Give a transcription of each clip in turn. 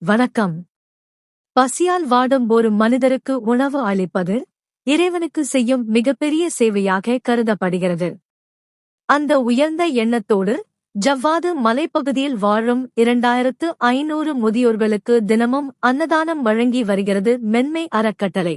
வணக்கம். பசியால் வாடும் ஒரு மனிதருக்கு உணவு அளிப்பது இறைவனுக்கு செய்யும் மிகப்பெரிய சேவையாக கருதப்படுகிறது. அந்த உயர்ந்த எண்ணத்தோடு ஜவ்வாது மலைப்பகுதியில் வாழும் 2500 முதியோர்களுக்கு தினமும் அன்னதானம் வழங்கி வருகிறது மென்மை அறக்கட்டளை.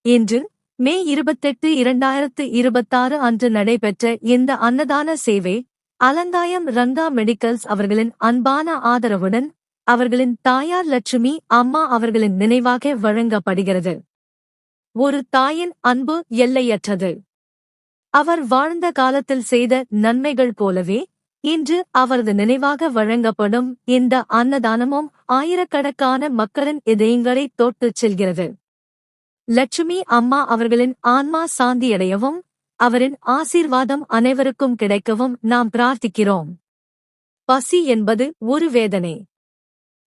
இன்று மே 28, 2026 அன்று நடைபெற்ற இந்த அன்னதான சேவை அலங்காயம் ரங்கா மெடிக்கல்ஸ் அவர்களின் அன்பான ஆதரவுடன் அவர்களின் தாயார் லட்சுமி அம்மா அவர்களின் நினைவாக வழங்கப்படுகிறது. ஒரு தாயின் அன்பு எல்லையற்றது. அவர் வாழ்ந்த காலத்தில் செய்த நன்மைகள் போலவே இன்று அவரது நினைவாக வழங்கப்படும் இந்த அன்னதானமும் ஆயிரக்கணக்கான மக்களின் இதயங்களை தொட்டுச் செல்கிறது. லட்சுமி அம்மா அவர்களின் ஆன்மா சாந்தியடையவும் அவரின் ஆசீர்வாதம் அனைவருக்கும் கிடைக்கவும் நாம் பிரார்த்திக்கிறோம். பசி என்பது ஒரு வேதனை.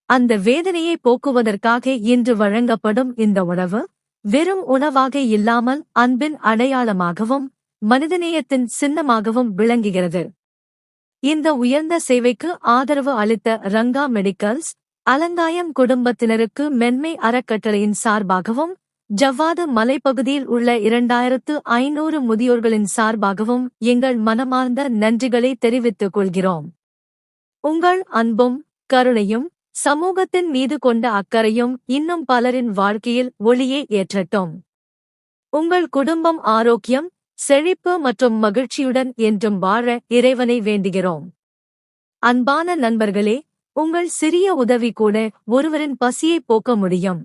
அந்த வேதனையை போக்குவதற்காக இன்று வழங்கப்படும் இந்த உணவு வெறும் உணவாக இல்லாமல் அன்பின் அடையாளமாகவும் மனிதநேயத்தின் சின்னமாகவும் விளங்குகிறது. இந்த உயர்ந்த சேவைக்கு ஆதரவு அளித்த ரங்கா மெடிக்கல்ஸ், அலங்காயம் குடும்பத்தினருக்கு மென்மை அறக்கட்டளையின் சார்பாகவும் ஜவ்வாது மலைப்பகுதியில் உள்ள 2500 முதியோர்களின் சார்பாகவும் எங்கள் மனமார்ந்த நன்றிகளை தெரிவித்துக் கொள்கிறோம். உங்கள் அன்பும் கருணையும் சமூகத்தின் மீது கொண்ட அக்கறையும் இன்னும் பலரின் வாழ்க்கையில் ஒளியை ஏற்றட்டும். உங்கள் குடும்பம் ஆரோக்கியம், செழிப்பு மற்றும் மகிழ்ச்சியுடன் என்றும் வாழ இறைவனை வேண்டுகிறோம். அன்பான நண்பர்களே, உங்கள் சிறிய உதவி கூட ஒருவரின் பசியை போக்க முடியும்.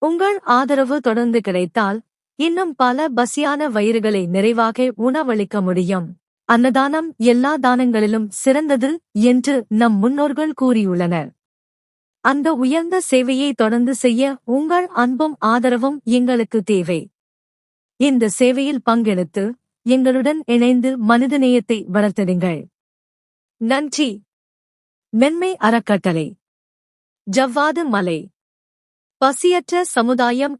உங்கள் ஆதரவு தொடர்ந்து கிடைத்தால் இன்னும் பல பசியான வயிறுகளை நிறைவாக உணவளிக்க முடியும். அன்னதானம் எல்லா தானங்களிலும் சிறந்தது என்று நம் முன்னோர்கள் கூறியுள்ளனர். அந்த உயர்ந்த சேவையை தொடர்ந்து செய்ய உங்கள் அன்பும் ஆதரவும் எங்களுக்கு தேவை. இந்த சேவையில் பங்கெடுத்து எங்களுடன் இணைந்து மனிதநேயத்தை வளர்த்திடுங்கள். நன்றி. மென்மை அறக்கட்டளை, ஜவ்வாது மலை. பசியற்ற சமுதாயம்